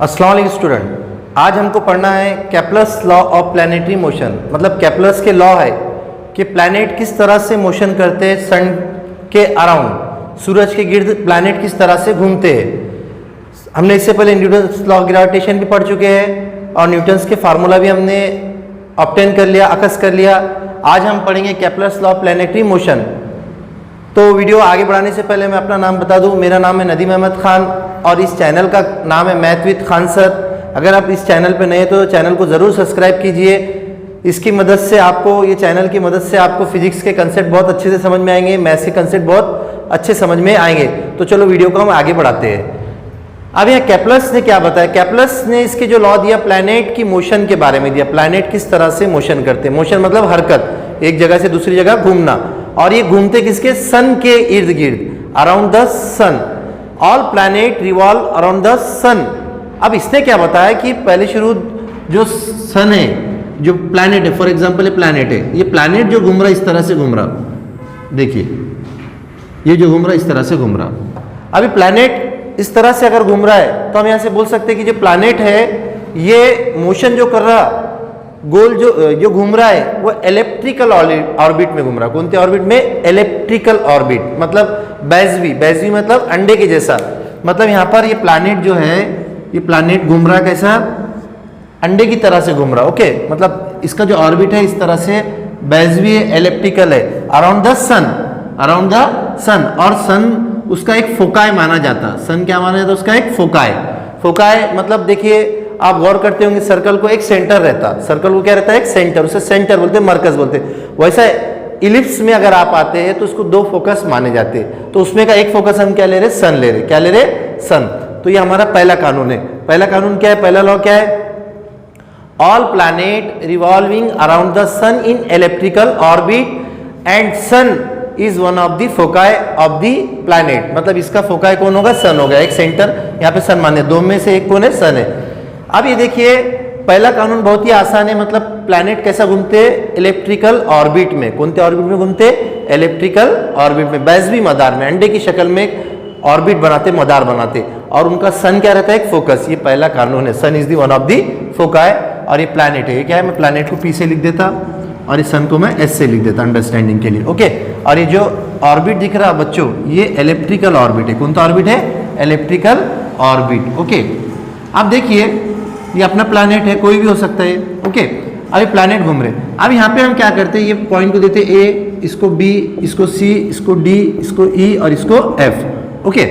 अस्सलाम वालेकुम स्टूडेंट, आज हमको पढ़ना है Kepler's law of planetary motion. मतलब केपलर्स के लॉ है कि प्लैनेट किस तरह से मोशन करते हैं सन के अराउंड, सूरज के गिर्द प्लैनेट किस तरह से घूमते हैं। हमने इससे पहले न्यूटन्स लॉ ऑफ ग्रेविटेशन भी पढ़ चुके हैं और न्यूटन्स के फार्मूला भी हमने ऑब्टेन कर लिया, अकस कर लिया। आज हम पढ़ेंगे Kepler's law of planetary motion. तो वीडियो आगे बढ़ाने से पहले मैं अपना नाम बता दूं। मेरा नाम है नदीम अहमद खान और इस चैनल का नाम है मैथ विद खान सर। अगर आप इस चैनल पर नए हैं तो चैनल को ज़रूर सब्सक्राइब कीजिए। इसकी मदद से आपको, ये चैनल की मदद से आपको फिजिक्स के कंसेप्ट बहुत अच्छे से समझ में आएंगे, मैथ्स के कंसेप्ट बहुत अच्छे समझ में आएंगे। तो चलो वीडियो को हम आगे बढ़ाते हैं। अब यहाँ केपलर्स ने क्या बताया, केपलर्स ने इसके जो लॉ दिया प्लैनेट की मोशन के बारे में दिया। प्लैनेट किस तरह से मोशन करते हैं, मोशन मतलब हरकत, एक जगह से दूसरी जगह घूमना। और ये घूमते किसके, सन के इर्द गिर्द, around the sun. All planet revolve around the sun. अब इसने क्या बताया कि पहले शुरू जो सन है, जो प्लैनेट है, फॉर एग्जांपल ये प्लैनेट है, ये प्लैनेट जो घूम रहा है इस तरह से घूम रहा, देखिए ये जो घूम रहा है इस तरह से घूम रहा। अभी प्लैनेट इस तरह से अगर घूम रहा है तो हम यहाँ से बोल सकते हैं कि जो प्लैनेट है ये मोशन जो कर रहा, गोल जो घूम रहा है वो इलेप्ट्रिकल ऑर्बिट में घूम रहा। कौन से ऑर्बिट में, इलेप्ट्रिकल ऑर्बिट, मतलब बैजवी मतलब अंडे के जैसा। मतलब यहाँ पर ये प्लैनेट जो है, ये प्लैनेट घूम रहा कैसा, अंडे की तरह से घूम रहा। ओके, मतलब इसका जो ऑर्बिट है इस तरह से बैजवी है, इलेप्ट्रिकल है, around the sun, around the sun. और सन उसका एक फोकाय माना जाता। सन क्या माना जाता, उसका एक फोकाय। फोकाय मतलब देखिए, आप गौर करते होंगे सर्कल को एक सेंटर रहता, सर्कल को क्या रहता है, एक सेंटर, उसे सेंटर बोलते हैं, मरकज बोलते हैं। वैसा इलिप्स में अगर आप आते हैं तो उसको दो फोकस माने जाते हैं। तो उसमें का एक फोकस हम क्या ले रहे, सन ले रहे। क्या ले रहे, सन। तो ये हमारा पहला कानून है। पहला कानून क्या है, पहला लॉ क्या है, all planet revolving around the sun in elliptical orbit and sun is one of the foci of the planet. मतलब इसका फोकाई कौन होगा, सन होगा। एक सेंटर यहाँ पे सन माने, दो में से एक कौन है, सन है। अब ये देखिए पहला कानून बहुत ही आसान है। मतलब प्लैनेट कैसा घूमते हैं, इलेक्ट्रिकल ऑर्बिट में। कौन से ऑर्बिट में घूमते, इलेक्ट्रिकल ऑर्बिट में, बैजवी मदार में, अंडे की शक्ल में ऑर्बिट बनाते, मदार बनाते। और उनका सन क्या रहता है, एक फोकस। ये पहला कानून है, sun is the one of the foci. और ये प्लैनेट है, ये क्या है, मैं प्लैनेट को पी से लिख देता और इस सन को मैं एस से लिख देता अंडरस्टैंडिंग के लिए। ओके, और ये जो ऑर्बिट दिख रहा बच्चों, ये इलेक्ट्रिकल ऑर्बिट है। कौन सा ऑर्बिट है, इलेक्ट्रिकल ऑर्बिट। ओके, आप देखिए ये अपना प्लैनेट है, कोई भी हो सकता है। ओके, अभी प्लैनेट घूम रहे। अब यहाँ पे हम क्या करते हैं, ये पॉइंट को देते ए, इसको बी, इसको सी, इसको डी, इसको ई और इसको एफ। ओके,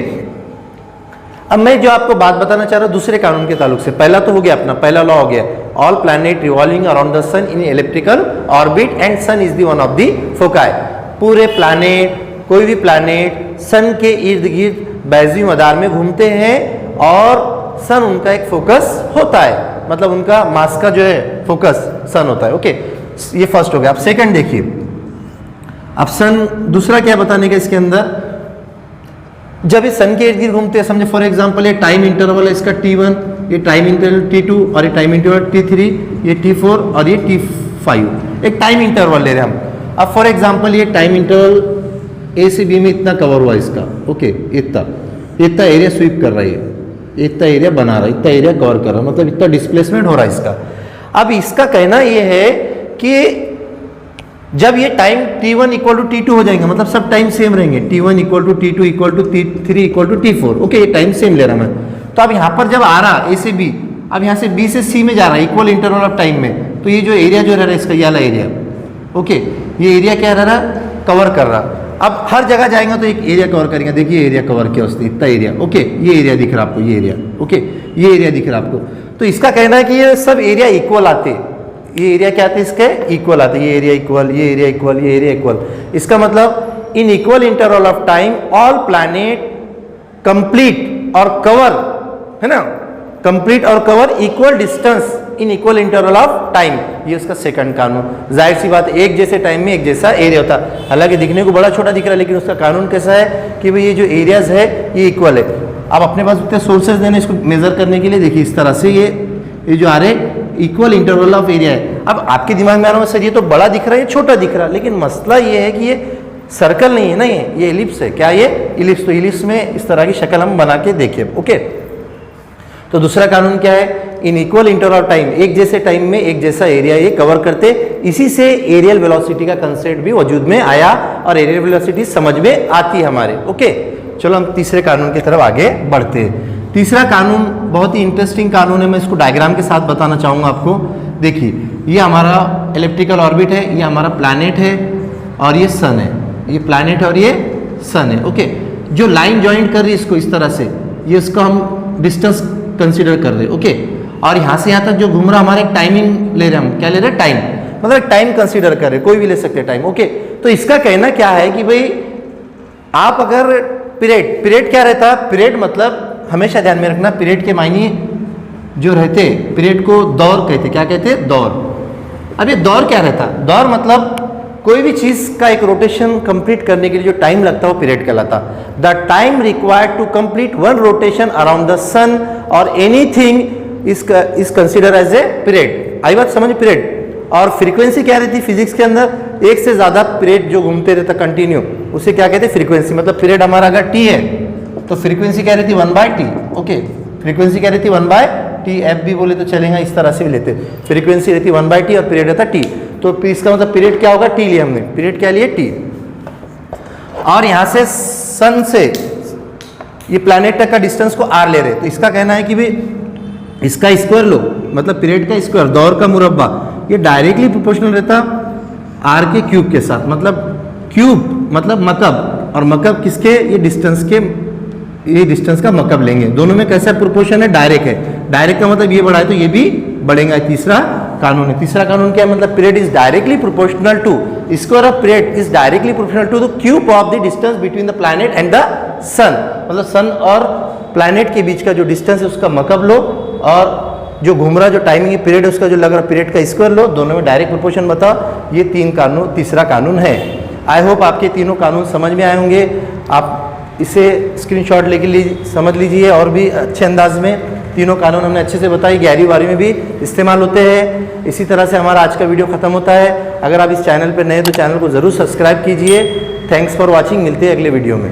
अब मैं जो आपको बात बताना चाह रहा हूँ दूसरे कानून के ताल्लुक से। पहला तो हो गया, अपना पहला लॉ हो गया, all planet revolving around the sun in electrical orbit and sun is the one of the foci. पूरे प्लैनेट, कोई भी प्लैनेट सन के इर्द गिर्द बैजवी मदार में घूमते हैं और सन उनका एक फोकस होता है। मतलब उनका मास का जो है फोकस सन होता है। ओके, ये फर्स्ट हो गया। अब सेकंड देखिए, अब सन दूसरा क्या बताने का इसके अंदर, जब ये सन के इर्द गिर्द घूमते हैं, समझे फॉर एग्जांपल ये टाइम इंटरवल है इसका T1, ये टाइम इंटरवल T2 और ये टाइम इंटरवल T3, ये T4 और ये T5। एक टाइम इंटरवल ले रहे हैं हम। अब फॉर एग्जांपल ये टाइम इंटरवल A से B में इतना कवर हुआ इसका। ओके, इतना एरिया स्वीप कर रहा है, इतना एरिया बना रहा है, इतना एरिया कवर कर रहा है, मतलब इतना डिस्प्लेसमेंट हो रहा है इसका। अब इसका कहना ये है कि जब ये time T1 equal to T2 हो जाएंगे, मतलब सब टाइम सेम रहेंगे, T1 equal to T2 equal to T3 equal to T4। Okay, ये टाइम सेम ले रहा मैं। तो अब यहाँ पर जब आ रहा A से B, अब यहाँ से B से C में जा रहा है इक्वल इंटरवल ऑफ टाइम में, तो ये जो एरिया जो रह रहा है इसका, ये वाला एरिया, ओके, ये एरिया क्या रह रहा, कवर कर रहा। अब हर जगह जाएंगे तो एक एरिया कवर करेंगे। देखिए एरिया कवर किया उसने, इतना एरिया। ओके, ये एरिया दिख रहा आपको, ये एरिया। ओके, ये एरिया दिख रहा आपको। तो इसका कहना है कि ये सब एरिया इक्वल आते, ये एरिया क्या आते हैं इसके, इक्वल आते। ये एरिया इक्वल, ये एरिया इक्वल, ये एरिया इक्वल। इसका मतलब in equal interval of time all planet complete और कवर, है ना, कंप्लीट और cover equal distance in equal interval of time. ये उसका सेकंड कानून। जाहिर सी बात, एक जैसे टाइम में एक जैसा एरिया होता। हालांकि दिखने को बड़ा छोटा दिख रहा है, लेकिन उसका कानून कैसा है कि भाई ये जो एरियाज है ये इक्वल है। अब अपने पास उतने सोर्सेज देने इसको मेजर करने के लिए, देखिए इस तरह से ये जो आ रहे इक्वल इंटरवल ऑफ एरिया है। अब आपके दिमाग में आ रहा है सर ये तो बड़ा दिख रहा है, ये छोटा दिख रहा है, लेकिन मसला ये है कि ये सर्कल नहीं है ना, ये इलिप्स है। क्या ये इलिप्स? तो इलिप्स में इस तरह की शक्ल हम बना के देखिए। ओके, तो दूसरा कानून क्या है, in equal interval of time, एक जैसे टाइम में एक जैसा एरिया ये कवर करते, इसी से एरियल वेलोसिटी का कंसेप्ट भी वजूद में आया और एरियल वेलोसिटी समझ में आती है हमारे। ओके, चलो हम तीसरे कानून की तरफ आगे बढ़ते हैं। तीसरा कानून बहुत ही इंटरेस्टिंग कानून है, मैं इसको डायग्राम के साथ बताना चाहूँगा आपको। देखिए, ये हमारा इलिप्टिकल ऑर्बिट है, ये हमारा प्लैनेट है और ये सन है, ये प्लैनेट और ये सन है। ओके, जो लाइन ज्वाइंट कर रही है इसको इस तरह से, ये इसको हम डिस्टेंस कंसीडर कर रहे हैं। ओके, और यहाँ से यहाँ तक जो घूम रहा हमारे टाइमिंग ले रहे हैं, हम क्या ले रहे हैं, टाइम, मतलब टाइम कंसीडर कर रहे हैं, कोई भी ले सकते हैं टाइम। ओके, तो इसका कहना क्या है कि भाई आप अगर पीरियड क्या रहता है, पीरियड मतलब हमेशा ध्यान में रखना, पीरियड के मायने जो रहते, पीरियड को दौर कहते, क्या कहते, दौर। अब ये दौर क्या रहता, दौर मतलब कोई भी चीज का एक रोटेशन कंप्लीट करने के लिए जो टाइम लगता है वो पीरियड कहलाता। The time required to complete one rotation around the sun और anything is consider as a period. आई बात समझ, पीरियड। और फ्रीक्वेंसी क्या रहती है फिजिक्स के अंदर, एक से ज्यादा पीरियड जो घूमते रहता कंटिन्यू, उसे क्या कहते हैं, फ्रीक्वेंसी। मतलब पीरियड हमारा अगर टी है तो फ्रीक्वेंसी क्या रहती है, 1/t। ओके, फ्रीक्वेंसी क्या रहती है, 1/t। एफ भी बोले तो चलेगा, इस तरह से भी लेते, फ्रीक्वेंसी रहती है 1/t और पीरियड रहता टी। तो इसका मतलब पीरियड क्या होगा, टी लिया हमने, पीरियड क्या लिए, टी। और यहाँ से सन से ये प्लैनेट तक का डिस्टेंस को आर ले रहे, तो इसका कहना है कि भाई इसका स्क्वायर लो, मतलब पीरियड का स्क्वायर, दौर का मुरब्बा, ये डायरेक्टली प्रोपोर्शनल रहता आर के क्यूब के साथ। मतलब क्यूब मतलब मकब, और मकब किसके, ये डिस्टेंस के, ये डिस्टेंस का मकब लेंगे। दोनों में कैसा प्रोपोर्शन है, डायरेक्ट है। डायरेक्ट का मतलब ये बढ़ा है तो ये भी बढ़ेगा। तीसरा कानून है। तीसरा कानून क्या है, मतलब period is directly proportional to, square of period is directly proportional to the cube of the distance between the planet and the sun. मतलब सन और प्लैनेट के बीच का जो डिस्टेंस है उसका मकब लो, और जो घूम रहा जो टाइमिंग पीरियड है उसका जो लग रहा पीरियड का स्क्वायर लो, दोनों में डायरेक्ट प्रोपोर्शन बताओ। ये तीसरा कानून है। आई होप आपके तीनों कानून समझ में आए होंगे। आप इसे स्क्रीनशॉट लेके समझ लीजिए, और भी अच्छे अंदाज में तीनों कानून हमने अच्छे से बताई, 11वीं 12वीं में भी इस्तेमाल होते हैं। इसी तरह से हमारा आज का वीडियो खत्म होता है। अगर आप इस चैनल पर नए हैं तो चैनल को ज़रूर सब्सक्राइब कीजिए। थैंक्स फॉर वॉचिंग, मिलते हैं अगले वीडियो में।